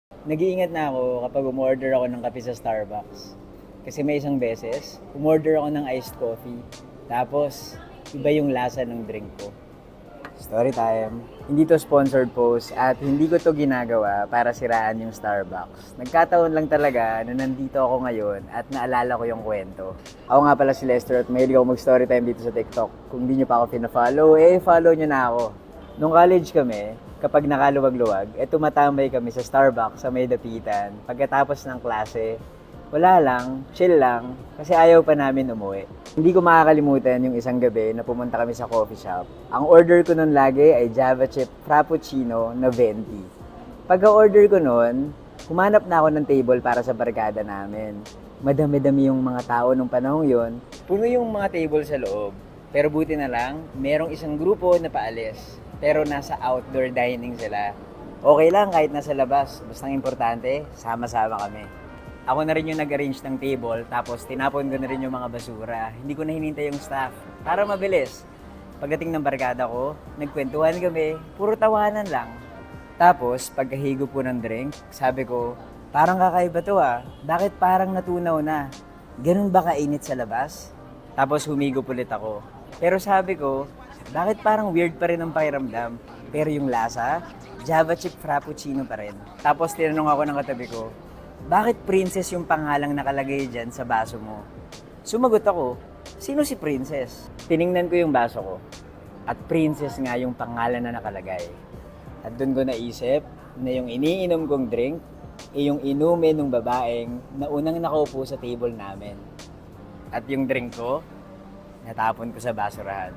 Nag-iingat na ako kapag umorder ako ng kape sa Starbucks. Kasi may isang beses, umorder ako ng iced coffee. Tapos, iba yung lasa ng drink ko. Story time. Hindi to sponsored post at hindi ko to ginagawa para siraan yung Starbucks. Nagkataon lang talaga na nandito ako ngayon at naalala ko yung kwento. Ako nga pala si Lester at mahilig ako mag-story time dito sa TikTok. Kung hindi nyo pa ako pina-follow, follow nyo na ako. Nung college kami, kapag nakaluwag-luwag, tumatambay kami sa Starbucks sa may dapitan. Pagkatapos ng klase, wala lang, chill lang, kasi ayaw pa namin umuwi. Hindi ko makakalimutan yung isang gabi na pumunta kami sa coffee shop. Ang order ko nun lagi ay Java Chip Frappuccino na venti. Pagka-order ko nun, humanap na ako ng table para sa barkada namin. Madami-dami yung mga tao nung panahon yon. Puno yung mga table sa loob. Pero buti na lang, merong isang grupo na paalis. Pero nasa outdoor dining sila. Okay lang kahit nasa labas. Basta importante, sama-sama kami. Ako na rin yung nag-arrange ng table, tapos tinapon ko na rin yung mga basura. Hindi ko na hinintay yung staff para mabilis. Pagdating ng barkada ko, nagkwentuhan kami, puro tawanan lang. Tapos, pagkahigo po ng drink, sabi ko, parang kakaiba to ah. Bakit parang natunaw na? Ganun ba kainit sa labas? Tapos humigo ulit ako. Pero sabi ko, bakit parang weird pa rin ang pakiramdam? Pero yung lasa, Java Chip Frappuccino pa rin. Tapos tinanong ako ng katabi ko, bakit Princess yung pangalang nakalagay dyan sa baso mo? Sumagot ako, sino si Princess? Tiningnan ko yung baso ko. At Princess nga yung pangalan na nakalagay. At doon ko naisip na yung iniinom kong drink yung inumin ng babaeng na unang nakaupo sa table namin. At yung drink ko, natapon ko sa basurahan.